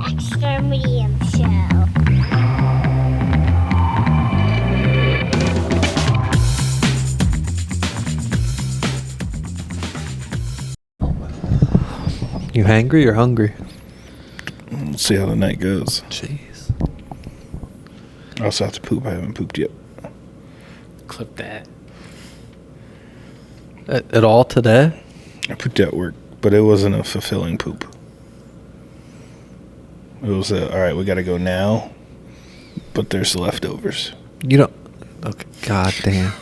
extra medium show. You hangry or hungry? Let's see how the night goes. Jeez. I also have to poop. I haven't pooped yet. Clip that. At all today? I pooped at work, but it wasn't a fulfilling poop. It was all right, we got to go now, but there's leftovers. You don't. Okay. God damn.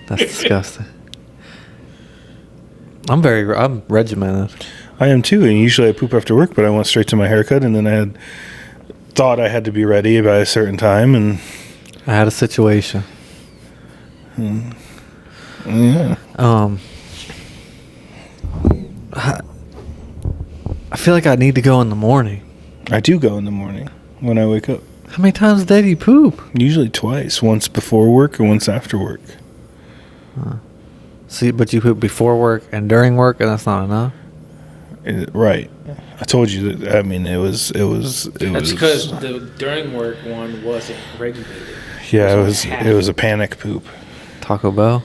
That's disgusting. I'm regimented. I am too, and usually I poop after work, but I went straight to my haircut, and then I thought I had to be ready by a certain time, and I had a situation. yeah. I feel like I need to go in the morning. I do go in the morning when I wake up. How many times a day do you poop? Usually twice, once before work and once after work. See, but you poop before work and during work, and that's not enough. Right. I told you that. I mean, it was. That's because the during work one wasn't regulated. Yeah, it was a panic poop. Taco Bell?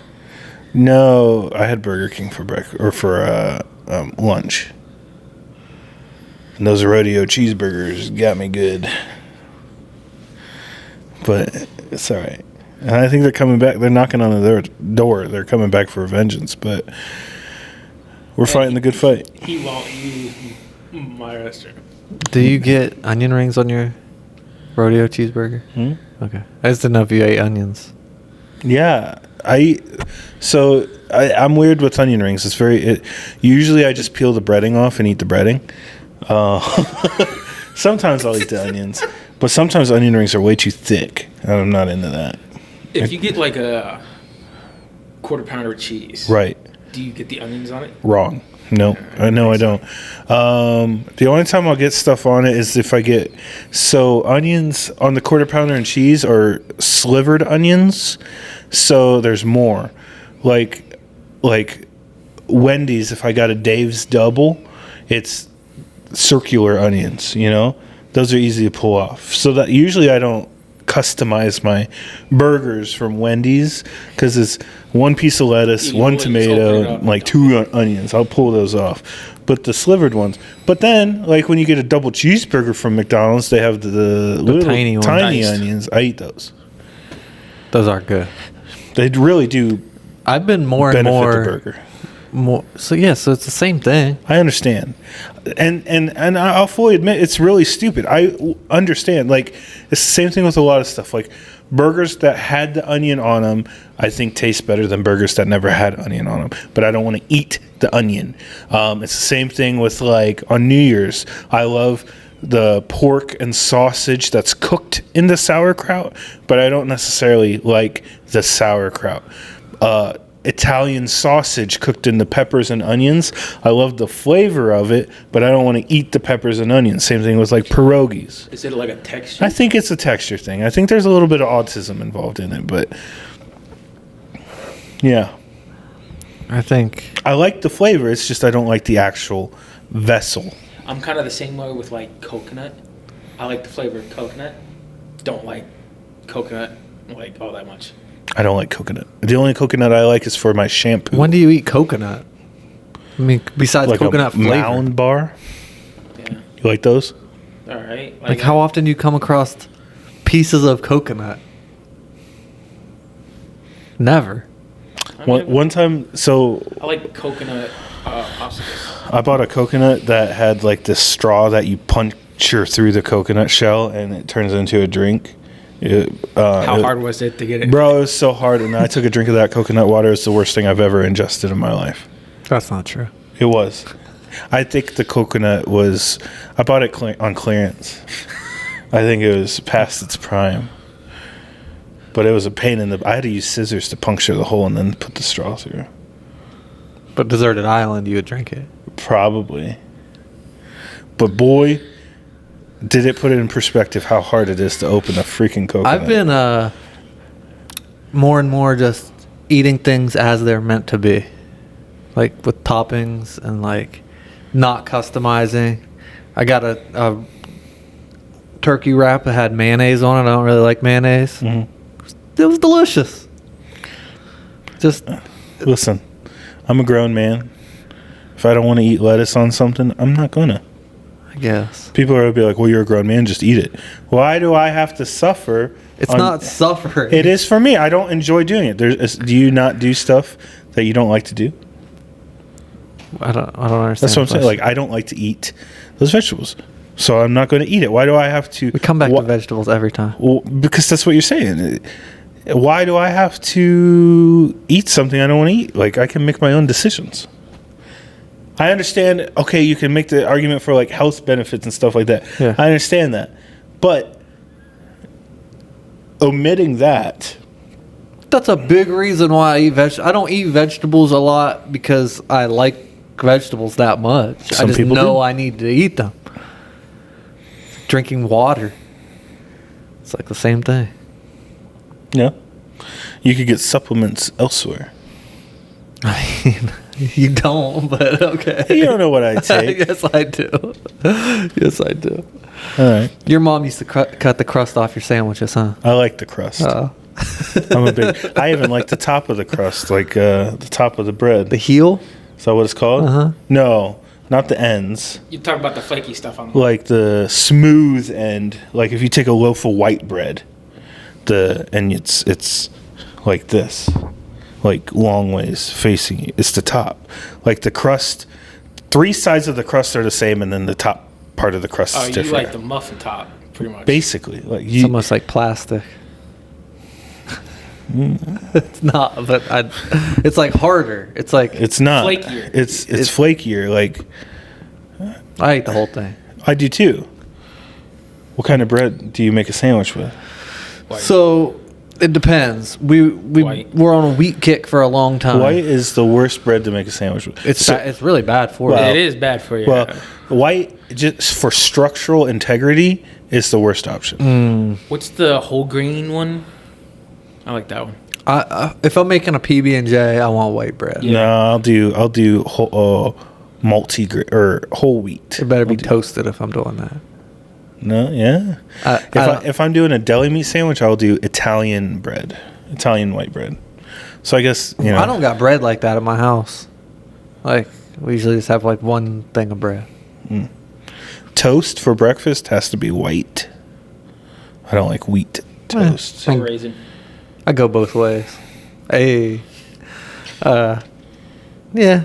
No, I had Burger King for breakfast or for lunch. And those rodeo cheeseburgers got me good. But it's all right. And I think they're coming back. They're knocking on their door. They're coming back for vengeance. But we're fighting the good fight. He won't use my restaurant. Do you get onion rings on your rodeo cheeseburger? Okay. I just didn't know if you ate onions. Yeah, I'm weird with onion rings. It's usually I just peel the breading off and eat the breading. Sometimes I'll eat the onions, but sometimes onion rings are way too thick, and I'm not into that. If you get like a quarter pounder cheese, Right? do you get the onions on it? Wrong. No, I don't. The only time I'll get stuff on it is if I get onions on the quarter pounder and cheese are slivered onions, so there's more. Like Wendy's, if I got a Dave's double, it's circular onions. You know, those are easy to pull off. So that usually I don't customize my burgers from Wendy's because it's one piece of lettuce, one tomato, like 2 onions. I'll pull those off. But the slivered ones. But then, like when you get a double cheeseburger from McDonald's, they have the little tiny onions. I eat those. Those are good. They really do. I've been more and benefit more. the burger. So it's the same thing. I understand, and I'll fully admit it's really stupid. I understand. Like it's the same thing with a lot of stuff. Like burgers that had the onion on them, I think taste better than burgers that never had onion on them. But I don't want to eat the onion. It's the same thing with like on New Year's. I love the pork and sausage that's cooked in the sauerkraut, but I don't necessarily like the sauerkraut. Italian sausage cooked in the peppers and onions. I love the flavor of it, but I don't want to eat the peppers and onions. Same thing with like pierogies. Is it like a texture? I think it's a texture thing. I think there's a little bit of autism involved in it, but yeah. I think I like the flavor. It's just I don't like the actual vessel. I'm kind of the same way with like coconut. I like the flavor of coconut. Don't like coconut like all that much. I don't like coconut. The only coconut I like is for my shampoo. When do you eat coconut? I mean, besides like coconut a flavor. Mound bar. Yeah. You like those? All right. Like how often do you come across pieces of coconut? Never. One time, so I like coconut popsicles. I bought a coconut that had like this straw that you puncture through the coconut shell and it turns into a drink. How hard was it to get it? Bro, it was so hard. And I took a drink of that coconut water. It's the worst thing I've ever ingested in my life. That's not true. It was. I think the coconut was... I bought it on clearance. I think it was past its prime. But it was a pain in the... I had to use scissors to puncture the hole and then put the straw through. But Deserted Island, you would drink it. Probably. But boy... Did it put it in perspective how hard it is to open a freaking coconut? I've been more and more just eating things as they're meant to be. Like with toppings and like not customizing. I got a turkey wrap that had mayonnaise on it. I don't really like mayonnaise. Mhm. It was delicious. Just Listen, I'm a grown man. If I don't want to eat lettuce on something, I'm not gonna. I guess People are gonna be like, "Well, you're a grown man, just eat it." Why do I have to suffer? it's not suffering. It is for me. I don't enjoy doing it. Do you not do stuff that you don't like to do? I don't understand. That's what I'm saying. Like, I don't like to eat those vegetables, so I'm not going to eat it. Why do I have to? We come back to vegetables every time. Well, because that's what you're saying. Why do I have to eat something I don't want to eat? Like, I can make my own decisions. I understand. Okay, you can make the argument for like health benefits and stuff like that. Yeah. I understand that, but omitting that. That's a big reason why I eat vegetables. I don't eat vegetables a lot because I like vegetables that much. Some I just people know do. I need to eat them. Drinking water. It's like the same thing. Yeah, you could get supplements elsewhere. I mean, you don't, but okay. You don't know what I take. Yes, I do. Yes, I do. All right, Your mom used to cut the crust off your sandwiches, huh? I like the crust. I'm a big. I even like the top of the crust, like the top of the bread. The heel? Is that what it's called? Uh-huh. No, not the ends. You talk about the flaky stuff on Like the smooth end. Like if you take a loaf of white bread, and it's like this, like long ways facing you. It's the top. Like the crust, 3 sides of the crust are the same, and then the top part of the crust is you different. like the muffin top, pretty much. Basically, like It's you. almost like plastic. It's not, but it's like harder. It's like It's not. Flakier. It's flakier. Like I ate the whole thing. I do too. What kind of bread do you make a sandwich with? White. So it depends. White. We're on a wheat kick for a long time. White is the worst bread to make a sandwich with. It's it's really bad for Well, you. It is bad for you. Well, white just for structural integrity is the worst option. What's the whole grain one? I like that one. If I'm making a PB&J, I want white bread. No, I'll do whole, or whole wheat. It better be toasted if I'm doing that. No, yeah. If I'm doing a deli meat sandwich, I'll do Italian bread, Italian white bread. So I guess I don't got bread like that at my house. Like we usually just have like one thing of bread. Toast for breakfast has to be white. I don't like wheat toast. So raisin. I go both ways. Hey, yeah. I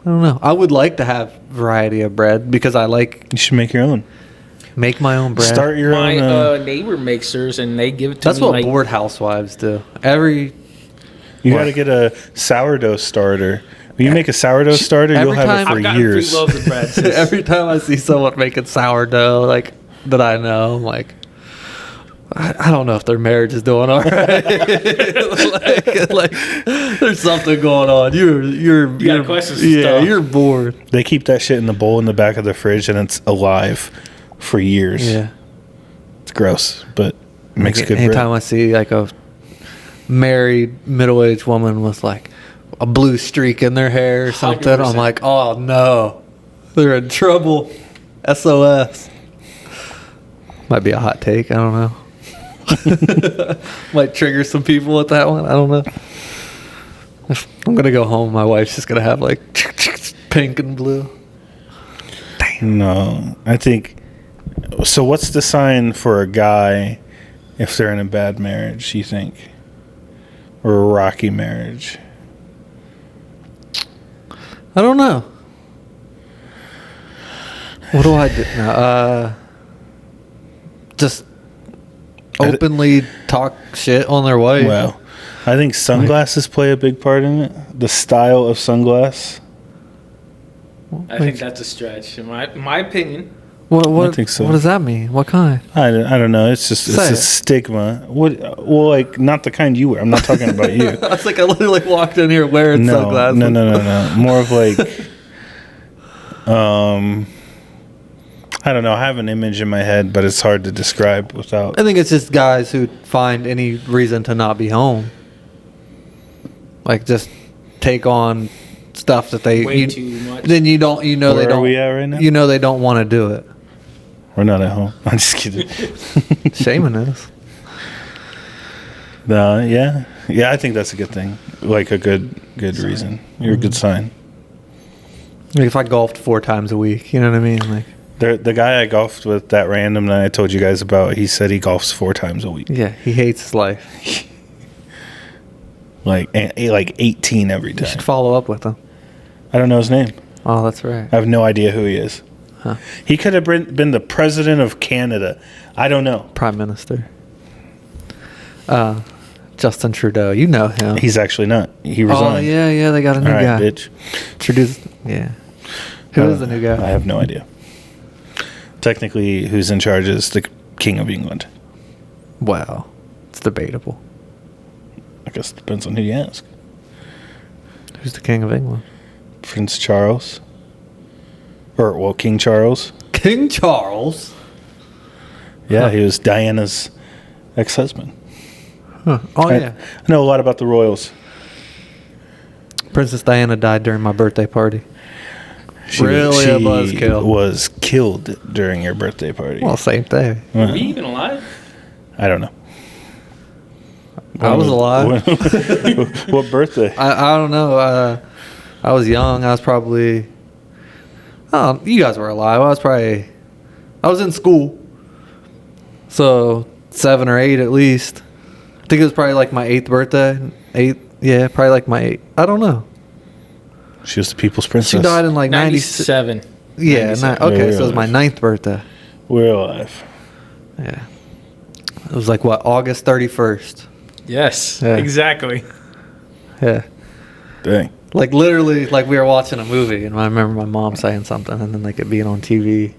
don't know. I would like to have variety of bread because I like You should make your own. make my own bread. Start your My own. neighbor makes hers, and they give it to That's me what like bored housewives do. You got to get a sourdough starter. When you make a sourdough starter, you'll every have time- it for I've gotten years. 3 loaves of bread. Since Every time I see someone making sourdough, like that I know, I'm like, I don't know if their marriage is doing all right. like, there's something going on. You're got questions and Yeah, stuff. you're bored. They keep that shit in the bowl in the back of the fridge, and it's alive for years. Yeah. It's gross, but it makes good Anytime bread. I see like a married middle-aged woman with like a blue streak in their hair or something, I'm 100%. like, oh no, they're in trouble. SOS. Might be a hot take. I don't know. Might trigger some people with that one. I don't know. I'm gonna go home. My wife's just gonna have like pink and blue. No, I think. So, what's the sign for a guy if they're in a bad marriage? You think, or a rocky marriage? I don't know. What do I do now? Just openly talk shit on their wife. Well, I think sunglasses play a big part in it. The style of sunglass. I think that's a stretch, in my opinion. What I think so. What does that mean? What kind? I don't know. It's just Say a it. stigma. Well, like not the kind you wear. I'm not talking about you. I was like, I literally walked in here wearing No, sunglasses. no. More of like, I don't know. I have an image in my head, but it's hard to describe without. I think it's just guys who find any reason to not be home. Like just take on stuff that they Way too much. Then you don't. You know Where they are don't. we at right now? You know they don't want to do it. We're not at home. I'm just kidding. Shaman is. Yeah. I think that's a good thing. Like a good reason. You're a good sign. Like if I golfed 4 times a week, you know what I mean? Like, The guy I golfed with, that random that I told you guys about, he said he golfs 4 times a week. yeah, he hates his life. Like 18 every You should time. follow up with him. I don't know his name. Oh, that's right. I have no idea who he is. Huh. He could have been the president of Canada. I don't know. Prime Minister. Justin Trudeau. You know him. He's actually not. He resigned. Oh, yeah, they got a new All right, guy. bitch. Introduced, yeah. Who is the new guy? I have no idea. Technically, who's in charge is the King of England. Well, it's debatable. I guess it depends on who you ask. Who's the King of England? Prince Charles. King Charles. King Charles? Yeah, Huh. he was Diana's ex-husband. Huh. Oh, yeah. I know a lot about the royals. Princess Diana died during my birthday party. She Really a buzzkill. was killed during your birthday party. Well, same thing. Were we even alive? I don't know. I was alive. What birthday? I don't know. I was young. I was probably... Oh, you guys were alive. I was in school. So, 7 or 8 at least. I think it was probably like my 8th birthday. 8th? Yeah, probably like my 8th. I don't know. She was the people's princess. She died in like 96. 97. Yeah, 97. okay, Yeah, so it was my 9th birthday. We're alive. Yeah. It was like, what, August 31st? Yes, Yeah. exactly. Yeah. Dang. Like, literally, like we were watching a movie, and I remember my mom saying something, and then like it being on TV.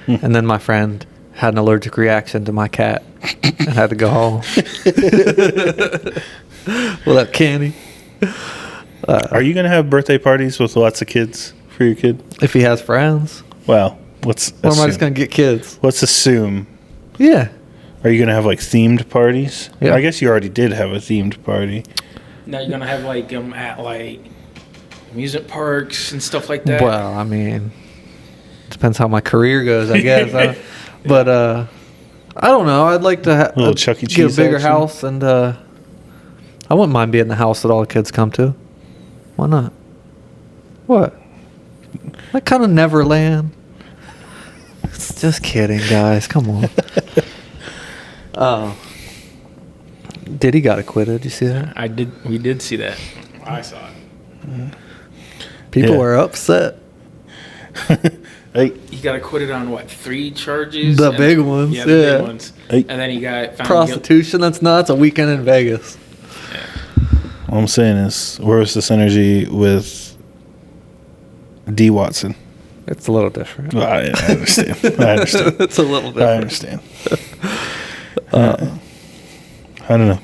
And then my friend had an allergic reaction to my cat and had to go home. Well, that candy. Are you going to have birthday parties with lots of kids for your kid? If he has friends. Well, let's Or am I assume. just going to get kids? Let's assume. Yeah. Are you going to have like themed parties? Yeah. I guess you already did have a themed party. Now you're gonna have like at like amusement parks and stuff like that. Well, I mean, depends how my career goes, I guess. But I don't know. I'd like to Little Chuck E. get Cheese a bigger action. house, and I wouldn't mind being the house that all the kids come to. Why not? What? Like kind of Neverland. Just kidding, guys. Come on. Diddy got acquitted. Did you see that? I did. We did see that. I saw it. People Yeah. were upset. Hey, He got acquitted on what, 3 charges? The big ones, Yeah, the yeah. big ones. Hey. And then he got found Prostitution. That's nuts. A weekend in Vegas. all I'm saying is, where was this energy with D. Watson? It's a little different. Well, I understand. I understand. It's a little I different. understand. I don't know.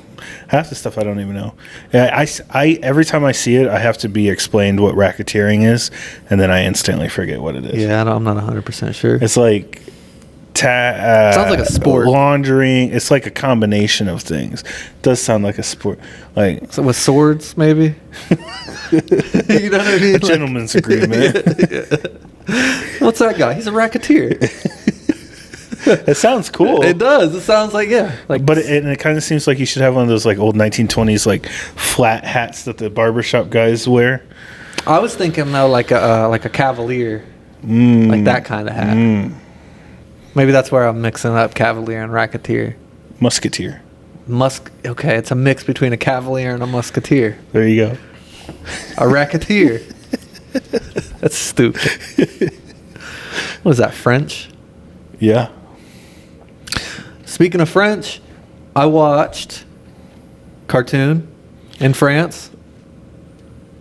Half the stuff I don't even know. Yeah, I every time I see it, I have to be explained what racketeering is, and then I instantly forget what it is. Yeah, I'm not 100% sure. It's like Sounds like a sport. laundering. It's like a combination of things. It does sound like a sport. Like So with swords, maybe? You know what I mean? a gentleman's agreement. What's that guy? He's a racketeer. It sounds cool. It does. It sounds like, yeah. Like, But it kind of seems like you should have one of those like old 1920s like flat hats that the barbershop guys wear. I was thinking though, like a cavalier, like that kind of hat. Maybe that's where I'm mixing up cavalier and racketeer. Musketeer. Okay, it's a mix between a cavalier and a musketeer. There you go. A racketeer. That's stupid. What is that, French? Yeah. Speaking of French, I watched cartoon in France,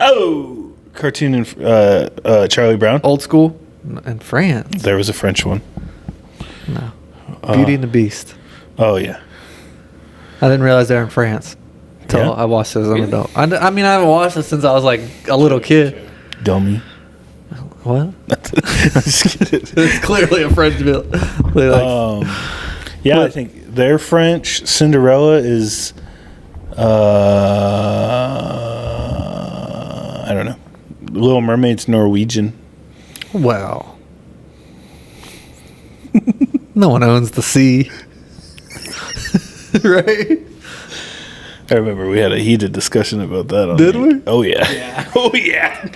Oh, cartoon in Charlie Brown. old school in France. There was a French one. No, Beauty and the Beast. Oh yeah. I didn't realize they're in France until Yeah? I watched it as an Really? adult. I mean, I haven't watched it since I was like a little kid. Dummy. What? I'm just kidding. It's clearly a French bill. Yeah, I What? think they're French. Cinderella is, I don't know. Little Mermaid's Norwegian. Wow. No one owns the sea. Right? I remember we had a heated discussion about that. Did we? Oh, yeah. Yeah. Oh, yeah.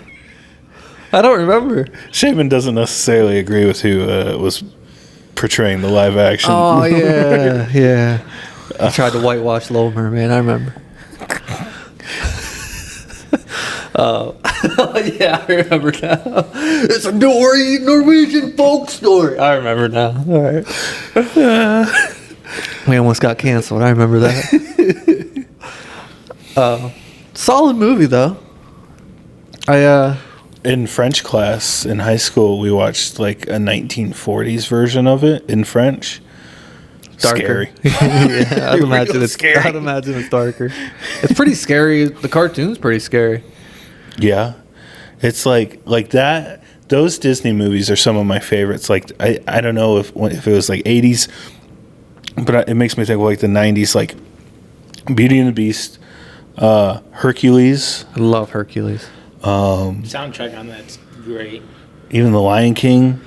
I don't remember. Shaman doesn't necessarily agree with who was portraying the live action. Oh, yeah. Yeah. I tried to whitewash Little Mermaid. I remember. Yeah, I remember now. It's a Norwegian folk story. I remember now. All right. We almost got canceled. I remember that. Solid movie though. In French class in high school, we watched like a 1940s version of it in French. Darker. Scary. Yeah, I'd imagine Real it's scary. I'd imagine it's darker. It's pretty scary. The cartoon's pretty scary. Yeah. It's like that. Those Disney movies are some of my favorites. Like I don't know if it was like 80s, but it makes me think of like the 90s, like Beauty and the Beast, Hercules, I love Hercules. Soundtrack on that's great. even The Lion King.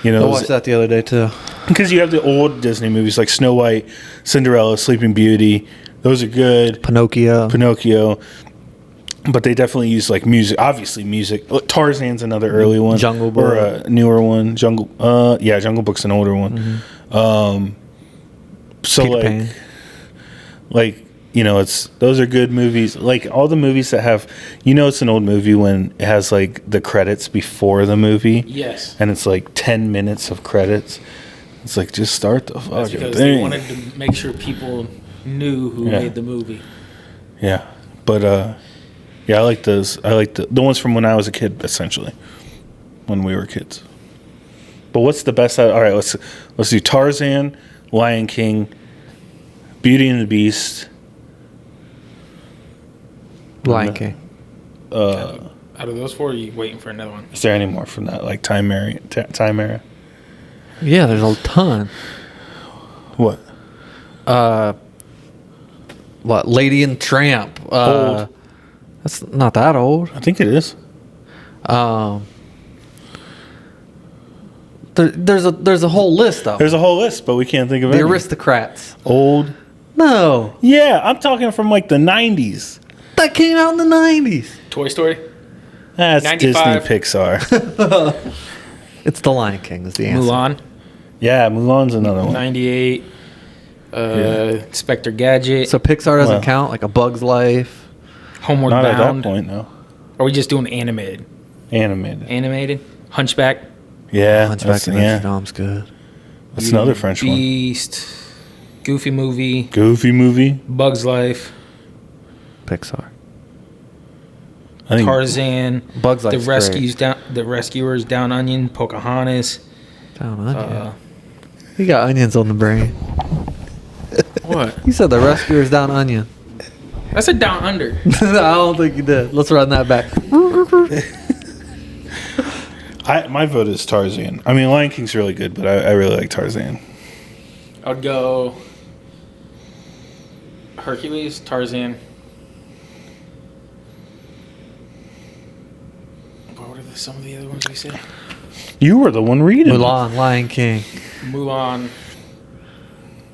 You I know, watched that the other day too. because you have the old Disney movies like Snow White, Cinderella, Sleeping Beauty. Those are good. Pinocchio. But they definitely use like music. Obviously, music. Tarzan's another early one. Jungle Book. or a newer one. Jungle Book's an older one. So Peter Pan. like you know, those are good movies. Like all the movies that have, you know, it's an old movie when it has like the credits before the movie. Yes. And it's like 10 minutes of credits. It's like just start the That's fucking because thing. they wanted to make sure people knew who Yeah. made the movie. Yeah, but yeah, I like those. I like the ones from when I was a kid, essentially, when we were kids. But what's the best? All right, let's do Tarzan, Lion King, Beauty and the Beast, Lion King. Out of those four, are you waiting for another one? Is there any more from that, like time era? Yeah, there's a ton. What? What? Lady and Tramp. Old. That's not that old. I think it is. There's a whole list though. There's a whole list, but we can't think of The any. Aristocrats. Old. No, Yeah, I'm talking from like the 90s. that came out in the 90s. Toy Story? That's 95. Disney Pixar. It's The Lion King is the answer. Mulan? Yeah, Mulan's another one. 98. Inspector Gadget. So Pixar doesn't Well. count, like A Bug's Life. Homeward Not at that Bound. point, no. Are we just doing animated? Animated. Animated? Hunchback? Yeah, Hunchback of Notre Dame's good. That's another French one. Beast. Goofy Movie. Goofy movie. Bug's Life. Pixar. I think Tarzan. Bug's Life's The Rescuers. Down Onion. Pocahontas. Down Onion. You got onions on the brain. What? You said The Rescuers Down Onion. I said Down Under. I don't think you did. Let's run that back. my vote is Tarzan. I mean, Lion King's really good, but I really like Tarzan. I'd go Hercules, Tarzan. What were some of the other ones we said? You were the one reading. Mulan, Lion King. Mulan.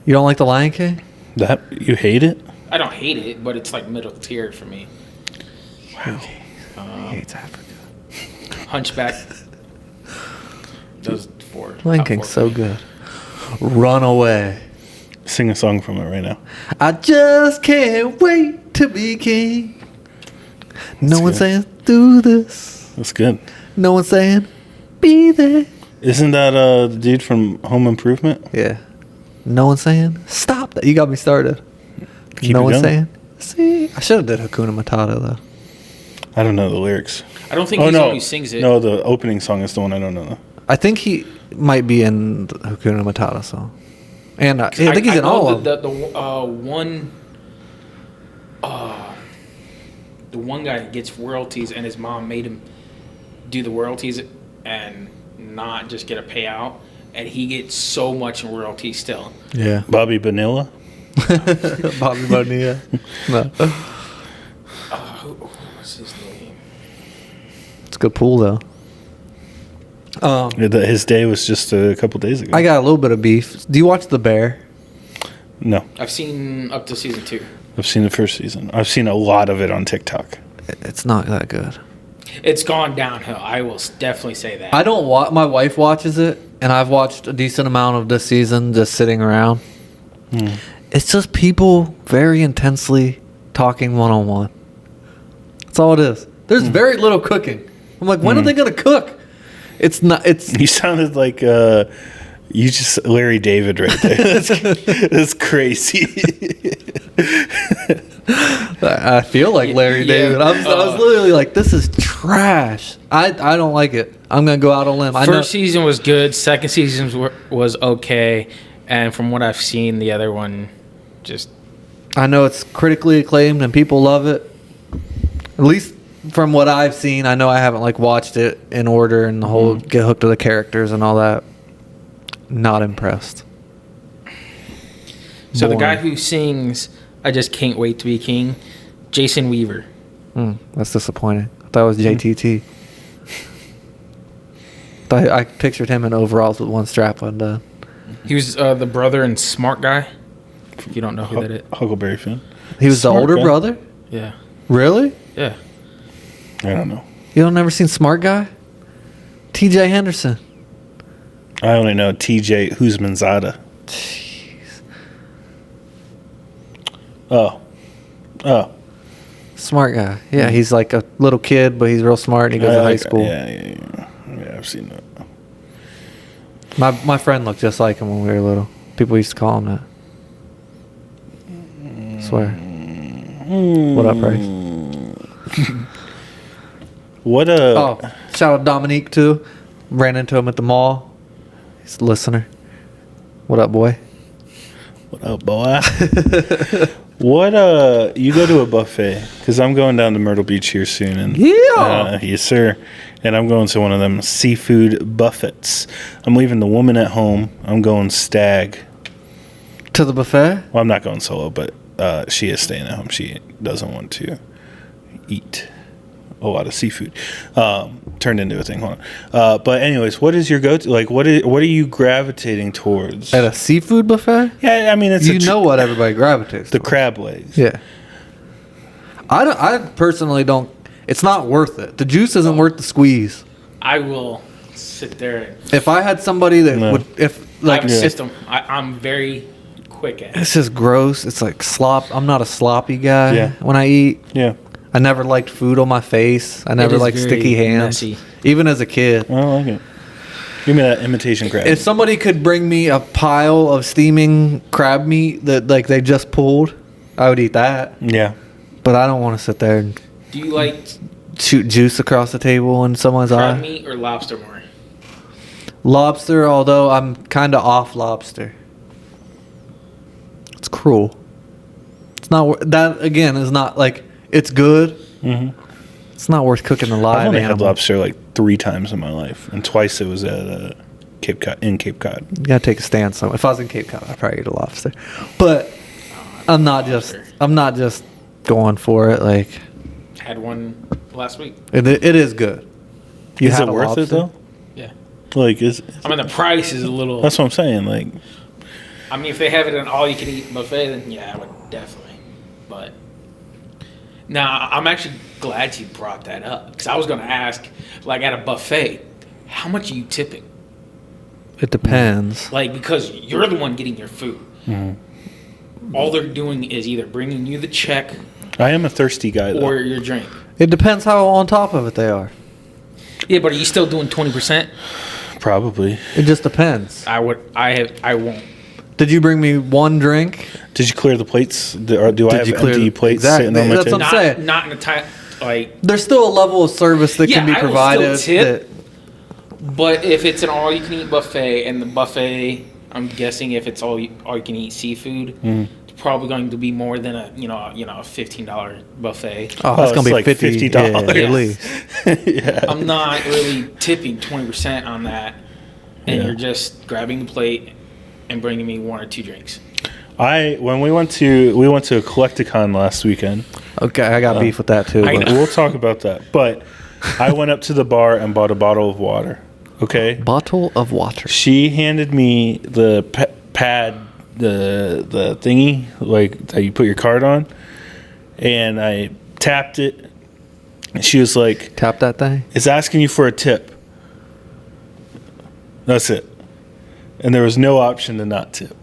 You don't like The Lion King? That you hate it? I don't hate it, but it's like middle tier for me. Wow. He hates Africa. Hunchback. Those four. Lion top King's four so for me. good. Run away. Sing a song from it right now. I just can't wait to be king. No That's one's good. saying do this. That's good. No one's saying be there. Isn't that the dude from Home Improvement? Yeah. No one's saying stop that. You got me started. Keep no it one's going. saying see. I should have did Hakuna Matata though. I don't know the lyrics. I don't think he's the one who sings it. No, the opening song is the one I don't know. I think he might be in the Hakuna Matata song. And I think he's in know all of them. The one guy gets royalties, and his mom made him do the royalties and not just get a payout, and he gets so much in royalties still. Yeah. Bobby Bonilla? Bobby Bonilla. No. Who was his name? It's a good pool though. His day was just a couple days ago. I got a little bit of beef. Do you watch The Bear? No, I've seen up to season 2. I've seen the first season. I've seen a lot of it on TikTok. It's not that good. It's gone downhill. I will definitely say that. I don't watch. My wife watches it, and I've watched a decent amount of this season just sitting around. It's just people very intensely talking one-on-one. That's all it is. There's very little cooking. I'm like, when are they going to cook? It's not. It's You sounded like you just Larry David right there. That's crazy. I feel like Larry David. I was literally like, this is trash. I don't like it. I'm gonna go out on a limb. First season was good. Second season was okay. And from what I've seen, the other one just... I know it's critically acclaimed and people love it. At least from what I've seen, I know I haven't like watched it in order and the whole get hooked to the characters and all that. Not impressed. So the guy who sings "I Just Can't Wait to Be King," Jason Weaver. That's disappointing. I thought it was JTT. I pictured him in overalls with one strap undone. He was the brother in Smart Guy. If you don't know who that is. Huckleberry Finn. He was Smart the older guy? brother? Yeah. Really? Yeah. I don't know. You don't never seen Smart Guy? TJ Henderson. I only know TJ Husmanzada. Jeez. Oh. Smart Guy. Yeah, he's like a little kid, but he's real smart and he goes to high school. Yeah, I've seen that. My friend looked just like him when we were little. People used to call him that. Swear. What up, Bryce? What Oh, shout out Dominique too. Ran into him at the mall. He's a listener. What up, boy? What up, boy? What you go to a buffet? Because I'm going down to Myrtle Beach here soon, and yes, sir. And I'm going to one of them seafood buffets. I'm leaving the woman at home. I'm going stag. To the buffet? Well, I'm not going solo, but she is staying at home. She doesn't want to eat a lot of seafood. Turned into a thing. Hold on. But anyways, what is your go-to? Like, what are you gravitating towards? At a seafood buffet? Yeah, I mean, it's You know what everybody gravitates the to. crab legs. Yeah. I personally don't. It's not worth it. The juice isn't worth the squeeze. I will sit there and... If I had somebody that would, if I like, have a system. I'm very quick at it. it's just gross. It's like slop. I'm not a sloppy guy when I eat. Yeah. I never liked food on my face. I never is liked very sticky hands. messy. Even as a kid. I like it. Give me that imitation crab. If somebody could bring me a pile of steaming crab meat that like they just pulled, I would eat that. Yeah. But I don't want to sit there and Do you like shoot juice across the table in someone's crab eye. meat or lobster more? Lobster, although I'm kind of off lobster. It's cruel. It's not that again is not like it's good. Mm-hmm. It's not worth cooking a live I've only animal. had lobster like 3 times in my life, and twice it was at Cape Cod. You gotta take a stand. So if I was in Cape Cod, I'd probably eat a lobster. But I'm not just going for it. Like Had one last week. it is good. You Is had it a worth lobster? it though? Yeah. Like I mean, the price is a little... that's what I'm saying. Like, I mean, if they have it an all-you-can-eat buffet, then yeah, I would definitely. But now, I'm actually glad you brought that up because I was going to ask, like, at a buffet, how much are you tipping? It depends. Like, because you're the one getting your food. All they're doing is either bringing you the check I am a thirsty guy though. or your drink. It depends how on top of it they are. Yeah, but are you still doing 20%? Probably. It just depends. I won't. Did you bring me one drink? Did you clear the plates? Or do I have empty plates Exactly. sitting on my That's table? what I'm saying. Not in a time like. There's still a level of service that can be I will provided. still tip, that- but if it's an all-you-can-eat buffet, and the buffet, I'm guessing if it's all-you-can-eat seafood, it's probably going to be more than a $15 buffet. oh, that's it's gonna be like $50 $50. at Yeah. least. Yeah. I'm not really tipping 20% on that, and Yeah. you're just grabbing the plate and bringing me 1 or 2 drinks. When we went to a Collecticon last weekend. Okay, I got beef with that too. I but- know. We'll talk about that. But I went up to the bar and bought a bottle of water. Okay. Bottle of water. She handed me the pad, the thingy, like that you put your card on, and I tapped it. And she was like, Tap that thing. "It's asking you for a tip." That's it. And there was no option to not tip.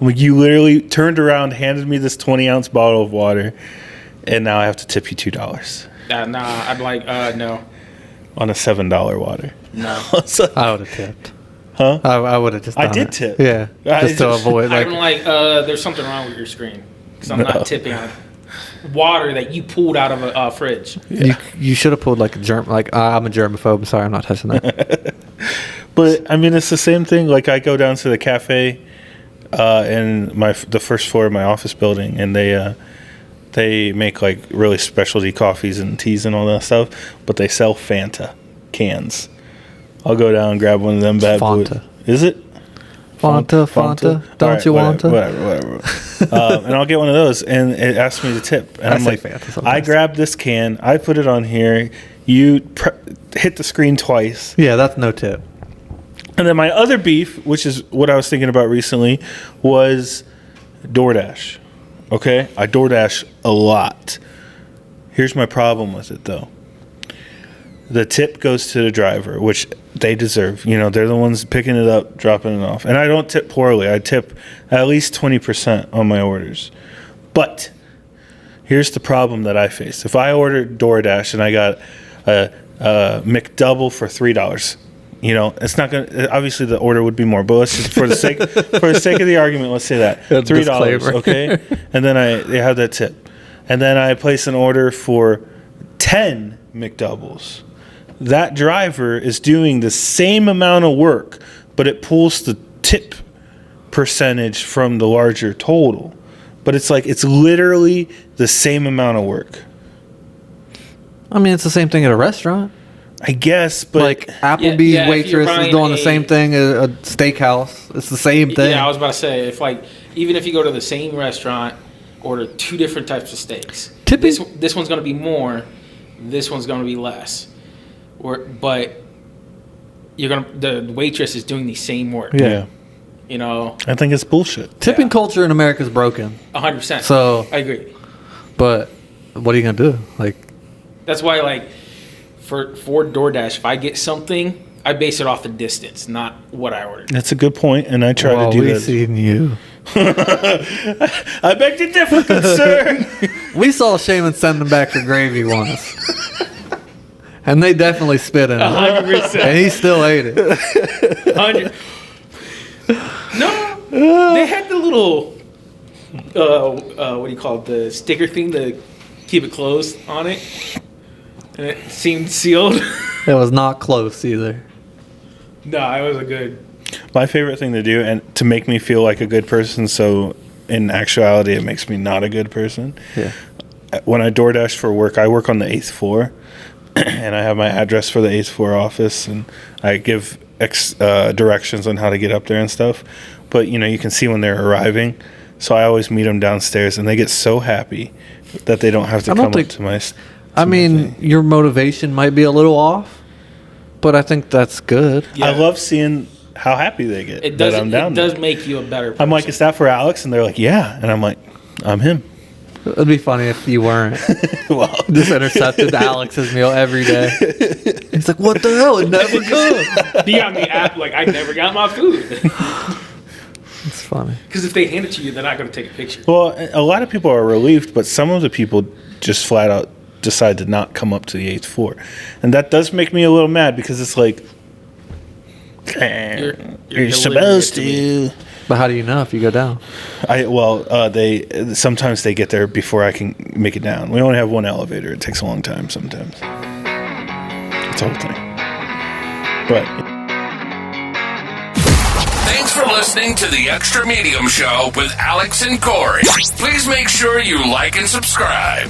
I'm like, you literally turned around, handed me this 20-ounce bottle of water, and now I have to tip you $2 Nah, I'd like, no. on a $7 water. No. So- I would have tipped. huh? I would have just. I done did it. tip. Yeah, I just to just- avoid like. I'm like, there's something wrong with your screen. Because I'm not tipping on water that you pulled out of a fridge. You should have pulled like a germ. Like I'm a germaphobe. I'm sorry, I'm not touching that. But I mean, it's the same thing. Like I go down to the cafe in the first floor of my office building, and they make like really specialty coffees and teas and all that stuff. But they sell Fanta cans. I'll go down and grab one of them bad boys. Fanta. Is it? Fanta. Don't All right, you want to? Whatever. And I'll get one of those, and it asks me to tip. And I I'm say like, Fanta sometimes. I grab this can, I put it on here. You hit the screen twice. Yeah, that's no tip. And then my other beef, which is what I was thinking about recently, was DoorDash. Okay? I DoorDash a lot. Here's my problem with it, though. The tip goes to the driver, which they deserve. You know, they're the ones picking it up, dropping it off. And I don't tip poorly. I tip at least 20% on my orders. But here's the problem that I face. If I ordered DoorDash and I got a McDouble for $3, you know, it's not going to, obviously the order would be more, but let's just, for the sake of the argument, let's say that. $3, Disclaimer. okay? And then they have that tip. And then I place an order for 10 McDoubles. That driver is doing the same amount of work, but it pulls the tip percentage from the larger total. But it's like, it's literally the same amount of work. I mean, it's the same thing at a restaurant. I guess, but Like Applebee's yeah, if waitress you're is doing the buying same thing at a steakhouse. It's the same thing. Yeah, I was about to say, even if you go to the same restaurant, order two different types of steaks. Tipping- This one's going to be more. This one's going to be less. But the waitress is doing the same work. Yeah. You know, I think it's bullshit. Tipping Yeah. culture in America is broken. 100%. So, I agree. but what are you gonna do? Like, That's why, like, for DoorDash, if I get something, I base it off the distance, not what I ordered. That's a good point, and I try to do we that. seen you. I beg to differ, good sir. We saw Shaman send them back for gravy once, and they definitely spit in it, 100%. and he still ate it. 100. No, they had the little, what do you call it, the sticker thing to keep it closed on it, and it seemed sealed. It was not close either. No, it was a good. My favorite thing to do, and to make me feel like a good person, so in actuality it makes me not a good person. Yeah. When I DoorDash for work, I work on the 8th floor, and I have my address for the 8th floor office, and I give directions on how to get up there and stuff. But, you know, you can see when they're arriving, so I always meet them downstairs, and they get so happy that they don't have to I don't come think- up to my... I mean, your motivation might be a little off, but I think that's good. Yeah. I love seeing how happy they get It does. that I'm down It there. does make you a better person. I'm like, is that for Alex? And they're like, yeah. And I'm like, I'm him. It'd be funny if you weren't. Well, Just intercepted Alex's meal every day. He's like, what the hell? It never comes. you got me at, like, I never got my food. It's funny. Because if they hand it to you, they're not going to take a picture. well, a lot of people are relieved, but some of the people just flat out decide to not come up to the 8th floor. And that does make me a little mad because it's like, You're you're delivering supposed it to to. But how do you know if you go down? They sometimes they get there before I can make it down. We only have one elevator. It takes a long time sometimes. It's a whole thing. But Thanks for listening to the Extra Medium Show with Alex and Corey. Please make sure you like and subscribe.